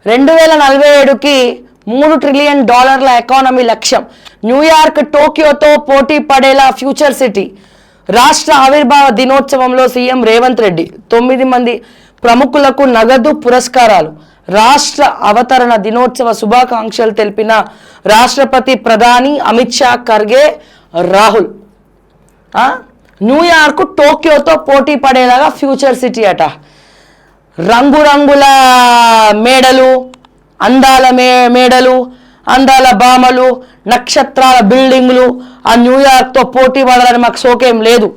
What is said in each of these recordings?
2047కి $3 trillion economy లక్ష్యం. New York టోక్యోతో పోటీ పడేలా ఫ్యూచర్ సిటీ. రాష్ట్ర ఆవిర్భావ దినోత్సవంలో సీఎం రేవంత్ రెడ్డి 9 మంది ప్రముఖులకు నగదు పురస్కారాలు. రాష్ట్ర అవతరణ దినోత్సవ శుభాకాంక్షలు తెలిపిన రాష్ట్రపతి, ప్రధాని అమిత్ షా, ఖర్గే, రాహుల్. న్యూయార్క్ టోక్యోతో పోటీ పడేలాగా ఫ్యూచర్ సిటీ అట. రంగురంగుల మేడలు, అందాల మేడలు, అందాల బామలు, నక్షత్రాల బిల్డింగ్లు. ఆ న్యూయార్క్తో పోటీ పడాలని మాకు సోకేం లేదు.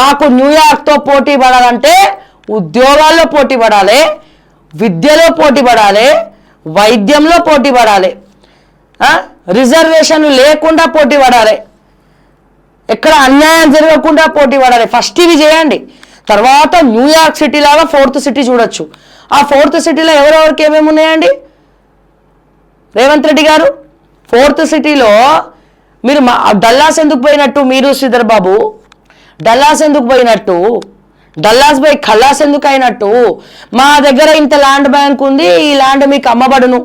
మాకు న్యూయార్క్తో పోటీ పడాలంటే ఉద్యోగాల్లో పోటీ పడాలి, విద్యలో పోటీ పడాలి, వైద్యంలో పోటీ పడాలి, రిజర్వేషన్లు లేకుండా పోటీ పడాలి, ఎక్కడ అన్యాయం జరగకుండా పోటీ పడాలి. ఫస్ట్ ఇవి చేయండి, తర్వాత న్యూయార్క్ సిటీ లాగా 4th సిటీ చూడొచ్చు. ఆ 4th సిటీలో ఎవరెవరికి ఏమేమి ఉన్నాయండి? రేవంత్ రెడ్డి గారు 4th సిటీలో మీరు డల్లాస్ ఎందుకు పోయినట్టు? మీరు శ్రీధర్ బాబు డల్లాస్ ఎందుకు పోయినట్టు? డల్లాస్ పోయి ఖల్లాస్ ఎందుకు అయినట్టు? మా దగ్గర ఇంత ల్యాండ్ బ్యాంక్ ఉంది, ఈ ల్యాండ్ మీకు అమ్మబడును.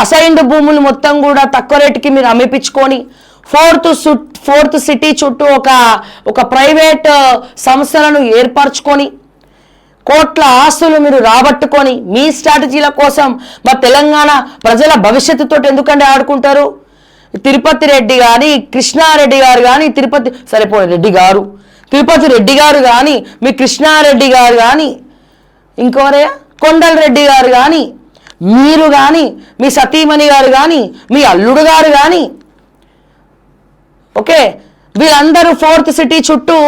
అసైన్డ్ భూములు మొత్తం కూడా తక్కువ రేటుకి మీరు అమ్మిపించుకొని 4th సిటీ చుట్టూ ఒక ప్రైవేట్ సంస్థలను ఏర్పరచుకొని కోట్ల ఆస్తులు మీరు రాబట్టుకొని మీ స్ట్రాటజీల కోసం మా తెలంగాణ ప్రజల భవిష్యత్తుతో ఎందుకంటే ఆడుకుంటారు? తిరుపతి రెడ్డి కానీ, కృష్ణారెడ్డి గారు కానీ, తిరుపతి రెడ్డి గారు కానీ, మీ కృష్ణారెడ్డి గారు కానీ, ఇంకోరే కొండల్ రెడ్డి గారు కానీ, మీరు కానీ, మీ సతీమణి గారు కానీ, మీ అల్లుడు గారు కానీ, ఓకే, వీళ్ళందరూ 4th సిటీ చుట్టూ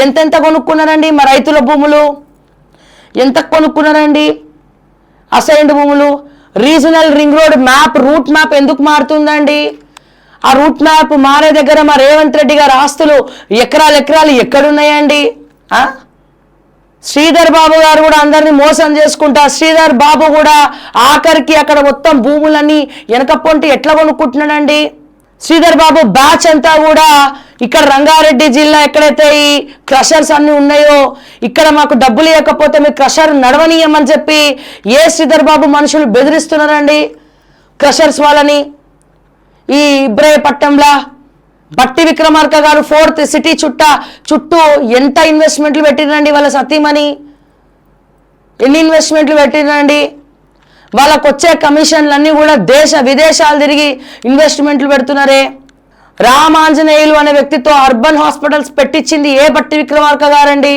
ఎంతెంత కొనుక్కున్నారండి? మా రైతుల భూములు ఎంత కొనుక్కున్నారండి? అసైన్డ్ భూములు. Regional ring road route map ఎందుకు మారుతుందండి? ఆ రూట్ మ్యాప్ మారే దగ్గర మా రేవంత్ రెడ్డి గారి ఆస్తులు ఎకరాలు ఎక్కడున్నాయండి? శ్రీధర్ బాబు గారు కూడా అందరినీ మోసం చేసుకుంటా, శ్రీధర్ బాబు కూడా ఆఖరికి అక్కడ మొత్తం భూములన్నీ వెనకపొంటి ఎట్లా కొనుక్కుంటున్నాడండి? శ్రీధర్ బాబు బ్యాచ్ అంతా కూడా ఇక్కడ రంగారెడ్డి జిల్లా ఎక్కడైతే ఈ క్రషర్స్ అన్ని ఉన్నాయో ఇక్కడ మాకు డబ్బులు ఇవ్వకపోతే మీ క్రషర్ నడవనీయమని చెప్పి ఏ శ్రీధర్ బాబు మనుషులు బెదిరిస్తున్నారండి క్రషర్స్ వాళ్ళని? ఈ ఇబ్రాహీపట్నంలా బట్టి విక్రమార్క గారు 4th సిటీ చుట్టూ ఎంత ఇన్వెస్ట్మెంట్లు పెట్టిరండి? వాళ్ళ సతీమణి ఎన్ని ఇన్వెస్ట్మెంట్లు పెట్టిరండి? వాళ్ళకు వచ్చే కమిషన్లన్నీ కూడా దేశ విదేశాలు తిరిగి ఇన్వెస్ట్మెంట్లు పెడుతున్నారే. రామాంజనేయులు అనే వ్యక్తితో అర్బన్ హాస్పిటల్స్ పెట్టించింది ఏ బట్టి విక్రమార్క గారండి?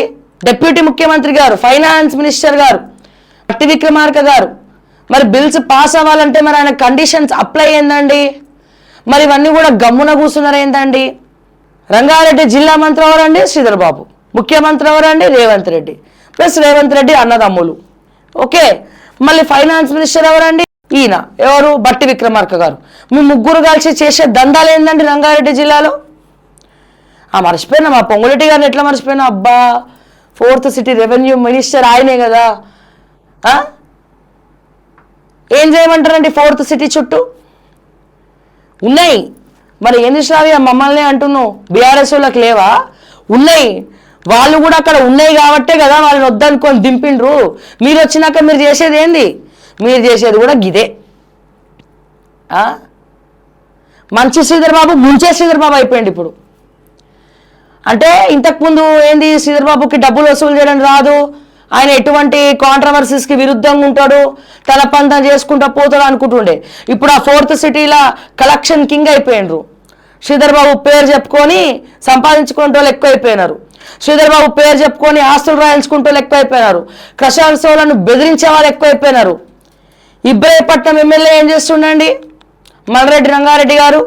డిప్యూటీ ముఖ్యమంత్రి గారు, ఫైనాన్స్ మినిస్టర్ గారు బట్టి విక్రమార్క గారు. మరి బిల్స్ పాస్ అవ్వాలంటే మరి ఆయన కండిషన్స్ అప్లై అయిందండి. మరి ఇవన్నీ కూడా గమ్మున కూర్చున్నారు ఏంటండి? రంగారెడ్డి జిల్లా మంత్రి ఎవరండి? శ్రీధర్ బాబు. ముఖ్యమంత్రి ఎవరండి? రేవంత్ రెడ్డి. ప్లస్ రేవంత్ రెడ్డి అన్నదమ్ములు. ఓకే, మళ్ళీ ఫైనాన్స్ మినిస్టర్ ఎవరండి? ఈయన ఎవరు? బట్టి విక్రమార్క గారు. మీ ముగ్గురు కలిసి చేసే దందాలు ఏందండి రంగారెడ్డి జిల్లాలో? మర్చిపోయినా మా పొంగులెట్టి గారిని ఎట్లా మర్చిపోయినా? అబ్బా, 4th సిటీ రెవెన్యూ మినిస్టర్ ఆయనే కదా. ఏం చేయమంటారండి? 4th సిటీ చుట్టూ ఉన్నాయి. మరి ఏం చేసినావి? మమ్మల్ని అంటున్నావు, బీఆర్ఎస్ వాళ్ళకి లేవా? ఉన్నాయి. వాళ్ళు కూడా అక్కడ ఉన్నాయి కాబట్టే కదా వాళ్ళని వద్దనుకొని దింపిండ్రు. మీరు వచ్చినాక మీరు చేసేది ఏంది? మీరు చేసేది కూడా గిదే. మంచి శ్రీధర్ బాబు ముంచే శ్రీధర్ బాబు అయిపోయింది ఇప్పుడు. అంటే ఇంతకుముందు ఏంది? శ్రీధర్ బాబుకి డబ్బులు వసూలు చేయడం రాదు, ఆయన ఎటువంటి కాంట్రవర్సీస్కి విరుద్ధంగా ఉంటాడు, తన పంతం చేసుకుంటూ పోతాడు అనుకుంటుండే. ఇప్పుడు ఆ 4th సిటీలో కలెక్షన్ కింగ్ అయిపోయినరు. శ్రీధర్ బాబు పేరు చెప్పుకొని సంపాదించుకునే వాళ్ళు ఎక్కువైపోయినారు. శ్రీధర్ బాబు పేరు చెప్పుకొని ఆస్తులు రాయించుకుంటూ వాళ్ళు ఎక్కువైపోయినారు. క్రషర్స్ వాళ్ళను బెదిరించే వాళ్ళు ఎక్కువైపోయినారు. ఇబ్రాహీపట్నం ఎమ్మెల్యే ఏం చేస్తుండండి? మల్రెడ్డి రంగారెడ్డి గారు.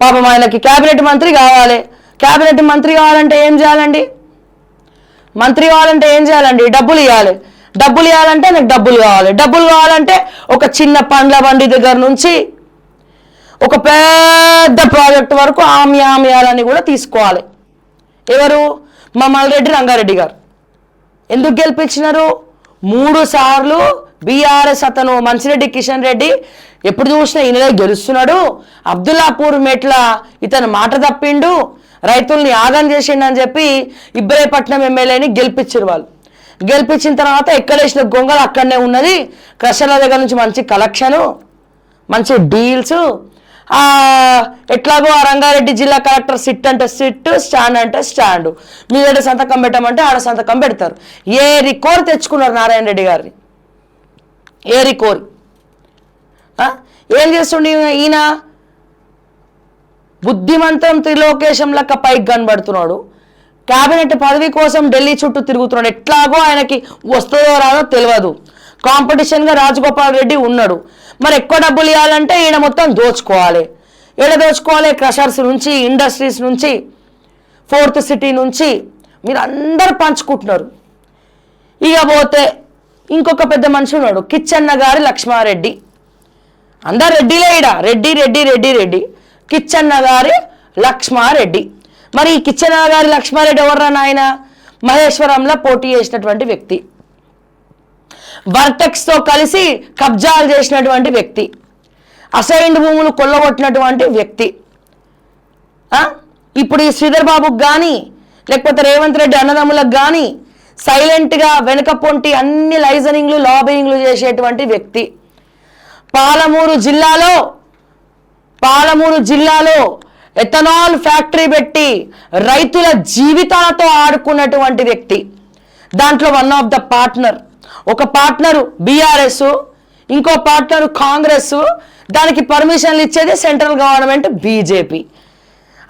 పాపం ఆయనకి క్యాబినెట్ మంత్రి కావాలి. క్యాబినెట్ మంత్రి కావాలంటే ఏం చేయాలండి? మంత్రి కావాలంటే ఏం చేయాలండి? డబ్బులు ఇవ్వాలి. డబ్బులు ఇవ్వాలంటే నాకు డబ్బులు కావాలి. డబ్బులు కావాలంటే ఒక చిన్న పండ్ల బండి దగ్గర నుంచి ఒక పెద్ద ప్రాజెక్ట్ వరకు ఆమ్యాలని కూడా తీసుకోవాలి. ఎవరు? మా మల్రెడ్డి రంగారెడ్డి గారు. ఎందుకు గెలిపించినారు? 3 సార్లు బీఆర్ఎస్ అతను మంచిరెడ్డి కిషన్ రెడ్డి ఎప్పుడు చూసినా ఈయననే గెలుస్తున్నాడు, అబ్దుల్లాపూర్ మెట్ల ఇతను మాట తప్పిండు, రైతుల్ని ఆగం చేసిండు అని చెప్పి ఇబ్రాహీపట్నం ఎమ్మెల్యేని గెలిపించారు వాళ్ళు. గెలిపించిన తర్వాత ఎక్కడేసిన గొంగలు అక్కడనే ఉన్నది. క్రషర్ల దగ్గర నుంచి మంచి కలెక్షను, మంచి డీల్స్. ఎట్లాగో ఆ రంగారెడ్డి జిల్లా కలెక్టర్ సిట్ అంటే సిట్, స్టాండ్ అంటే స్టాండ్. మీ దగ్గర సంతకం పెట్టమంటే ఆడ సంతకం పెడతారు. ఏరి కోరి తెచ్చుకున్నారు నారాయణ రెడ్డి గారిని, ఏరి కోరి. ఏం చేస్తుండే ఈయన? బుద్ధిమంతం త్రిలోకేశం లెక్క పైకి కనబడుతున్నాడు. క్యాబినెట్ పదవి కోసం ఢిల్లీ చుట్టూ తిరుగుతున్నాడు. ఎట్లాగో ఆయనకి వస్తుందో రాదో తెలియదు. కాంపిటీషన్గా రాజగోపాల్ రెడ్డి ఉన్నాడు. మరి ఎక్కువ డబ్బులు ఇవ్వాలంటే ఈయన మొత్తం దోచుకోవాలి. ఈడ దోచుకోవాలి, క్రషర్స్ నుంచి, ఇండస్ట్రీస్ నుంచి, ఫోర్త్ సిటీ నుంచి మీరు అందరు పంచుకుంటున్నారు. ఇక పోతే ఇంకొక పెద్ద మనిషి ఉన్నాడు, కిచ్చన్న గారి లక్ష్మారెడ్డి. అందరు రెడ్డిలే ఈడ, రెడ్డి రెడ్డి రెడ్డి రెడ్డి. కిచ్చన్న గారి లక్ష్మారెడ్డి. మరి ఈ కిచ్చన్న గారి లక్ష్మారెడ్డి ఎవర్రా నాయన? మహేశ్వరంలో పోటీ చేసినటువంటి వ్యక్తి, వర్టెక్స్తో కలిసి కబ్జాలు చేసినటువంటి వ్యక్తి, అసైన్డ్ భూములు కొల్లగొట్టినటువంటి వ్యక్తి. ఇప్పుడు ఈ శ్రీధర్ బాబుకి కానీ లేకపోతే రేవంత్ రెడ్డి అన్నదమ్ములకు కానీ సైలెంట్గా వెనుక పొంటి అన్ని లైజనింగ్లు లాబింగ్లు చేసేటువంటి వ్యక్తి. పాలమూరు జిల్లాలో ఎథనాల్ ఫ్యాక్టరీ పెట్టి రైతుల జీవితాలతో ఆడుకున్నటువంటి వ్యక్తి. దాంట్లో వన్ ఆఫ్ ద పార్ట్నర్, ఒక పార్ట్నరు బీఆర్ఎస్, ఇంకో పార్ట్నరు కాంగ్రెస్, దానికి పర్మిషన్లు ఇచ్చేది సెంట్రల్ గవర్నమెంట్ బీజేపీ.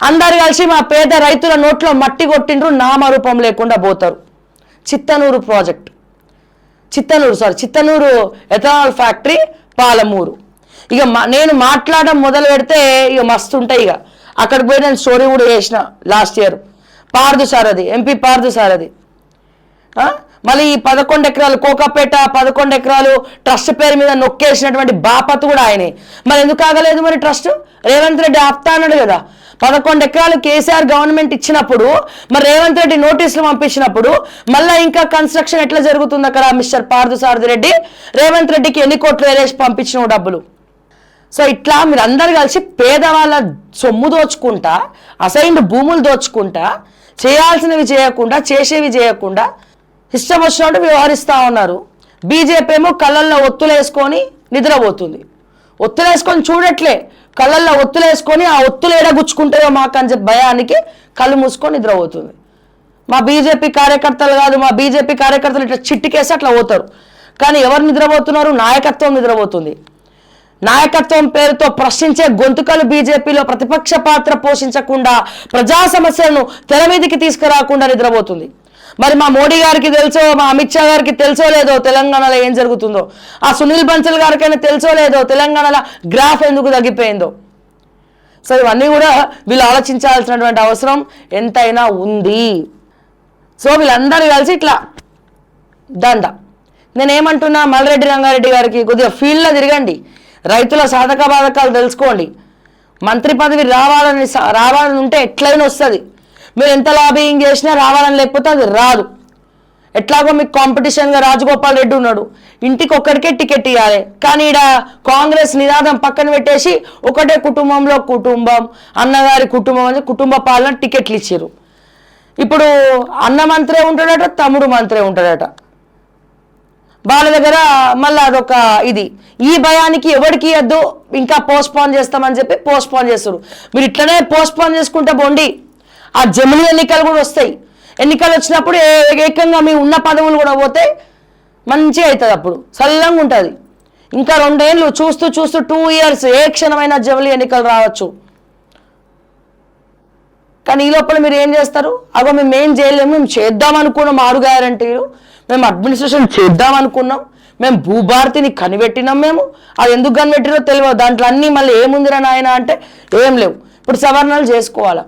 అందరు కలిసి మా పేద రైతుల నోట్లో మట్టి కొట్టిండ్రు, నామరూపం లేకుండా పోతారు. Chittanur project, Chittanur ethanol factory Palamuru. ఇక నేను మాట్లాడడం మొదలు పెడితే ఇక మస్తు ఉంటాయి. ఇక అక్కడికి పోయి నేను స్టోరీ కూడా చేసిన లాస్ట్ ఇయర్. ఎంపీ పార్థు సారథి మళ్ళీ ఈ 11 ఎకరాలు కోకాపేట 11 ఎకరాలు ట్రస్ట్ పేరు మీద నొక్కేసినటువంటి బాపత్ కూడా ఆయనే. మరి ఎందుకు ఆగలేదు? మరి ట్రస్ట్ రేవంత్ రెడ్డి ఆపుతా అన్నాడు కదా. 11 ఎకరాలు కేసీఆర్ గవర్నమెంట్ ఇచ్చినప్పుడు, మరి రేవంత్ రెడ్డి నోటీసులు పంపించినప్పుడు మళ్ళీ ఇంకా కన్స్ట్రక్షన్ ఎట్లా జరుగుతుంది అక్కడ? మిస్టర్ పార్థు సారథి రెడ్డి రేవంత్ రెడ్డికి ఎన్ని కోట్లు వేరేసి పంపించిన డబ్బులు. సో ఇట్లా మీరు అందరు కలిసి పేదవాళ్ళ సొమ్ము దోచుకుంటా, అసైన్డ్ భూములు దోచుకుంటా, చేయాల్సినవి చేయకుండా, చేసేవి చేయకుండా ఇష్టం వచ్చినట్టు వ్యవహరిస్తూ ఉన్నారు. బీజేపీ ఏమో కళ్ళల్లో ఒత్తులేసుకొని నిద్రపోతుంది. ఒత్తులేసుకొని చూడట్లే, కళ్ళల్లో ఒత్తులేసుకొని ఆ ఒత్తులు ఎడగుచ్చుకుంటాయో మాకు అని చెప్పి భయానికి కళ్ళు మూసుకొని నిద్రపోతుంది. మా బీజేపీ కార్యకర్తలు కాదు, మా బీజేపీ కార్యకర్తలు ఇట్లా చిట్టికేసి అట్లా పోతారు. కానీ ఎవరు నిద్రపోతున్నారు? నాయకత్వం నిద్రపోతుంది. నాయకత్వం పేరుతో ప్రశ్నించే గొంతుకలు బీజేపీలో ప్రతిపక్ష పాత్ర పోషించకుండా, ప్రజా సమస్యలను తెర మీదికి తీసుకురాకుండా నిద్రపోతుంది. మరి మా మోడీ గారికి తెలుసో, మా అమిత్ షా గారికి తెలుసో లేదో తెలంగాణలో ఏం జరుగుతుందో, ఆ సునీల్ బన్సల్ గారికైనా తెలుసో లేదో తెలంగాణలో గ్రాఫ్ ఎందుకు తగ్గిపోయిందో. సో ఇవన్నీ కూడా వీళ్ళు ఆలోచించాల్సినటువంటి అవసరం ఎంతైనా ఉంది. సో వీళ్ళందరూ కలిసి ఇట్లా దండ. నేనేమంటున్నా, మల్రెడ్డి రంగారెడ్డి గారికి కొద్దిగా ఫీల్డ్లో తిరగండి, రైతుల సాధక బాధకాలు తెలుసుకోండి. మంత్రి పదవి రావాలని ఉంటే ఎట్లయినా వస్తుంది. మీరు ఎంత లాబింగ్ చేసినా రావాలని లేకపోతే అది రాదు. ఎట్లాగో మీకు కాంపిటీషన్గా రాజగోపాల్ రెడ్డి ఉన్నాడు, ఇంటికి ఒక్కడికే టికెట్ ఇవ్వాలి. కానీ ఈడ కాంగ్రెస్ నినాదం పక్కన పెట్టేసి ఒకటే కుటుంబంలో కుటుంబం, అన్నగారి కుటుంబం అని కుటుంబ పాలన టికెట్లు ఇచ్చారు. ఇప్పుడు అన్న మంత్రే ఉంటాడట, తమ్ముడు మంత్రే ఉంటాడట. వాళ్ళ దగ్గర మళ్ళీ అదొక ఇది. ఈ భయానికి ఎవరికి ఇవ్వద్దు, ఇంకా పోస్ట్పోన్ చేస్తామని చెప్పి పోస్ట్పోన్ చేస్తారు. మీరు ఇట్లనే పోస్ట్పోన్ చేసుకుంటే బోండి, ఆ జమిలీ ఎన్నికలు కూడా వస్తాయి. ఎన్నికలు వచ్చినప్పుడు ఏకంగా మీ ఉన్న పదవులు కూడా పోతే మంచిగా అవుతుంది. అప్పుడు సల్లంగా ఉంటుంది. ఇంకా 2 ఏళ్ళు చూస్తూ 2 ఇయర్స్ ఏ క్షణమైనా జమిలీ ఎన్నికలు రావచ్చు. కానీ ఈ లోపల మీరు ఏం చేస్తారు? అగో మేము ఏం చేయలేము, మేము చేద్దాం అనుకున్నాం 6 గ్యారంటీలు, మేము అడ్మినిస్ట్రేషన్ చేద్దాం అనుకున్నాం, మేము భూభారతిని కనిపెట్టినాం, మేము అది ఎందుకు కనిపెట్టినో తెలియదు. దాంట్లో అన్నీ మళ్ళీ ఏముందిరా నాయన అంటే ఏం లేవు. ఇప్పుడు సవరణలు చేసుకోవాలా,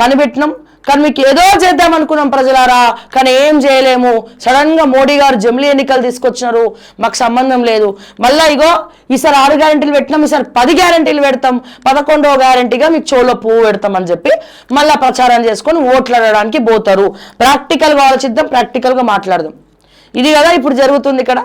కనిపెట్టినాం. కానీ మీకు ఏదో చేద్దాం అనుకున్నాం ప్రజలారా, కానీ ఏం చేయలేము. సడన్గా మోడీ గారు జమిలీ ఎన్నికలు తీసుకొచ్చినారు, మాకు సంబంధం లేదు. మళ్ళీ ఇగో ఈసారి 6 గ్యారంటీలు పెట్టినాం, ఈసారి 10 గ్యారంటీలు పెడతాం, 11వ గ్యారంటీగా మీకు చెవులో పువ్వు పెడతామని చెప్పి మళ్ళీ ప్రచారం చేసుకొని ఓట్లాడడానికి పోతారు. ప్రాక్టికల్గా ఆలోచిద్దాం, ప్రాక్టికల్గా మాట్లాడదాం. ఇది కదా ఇప్పుడు జరుగుతుంది ఇక్కడ.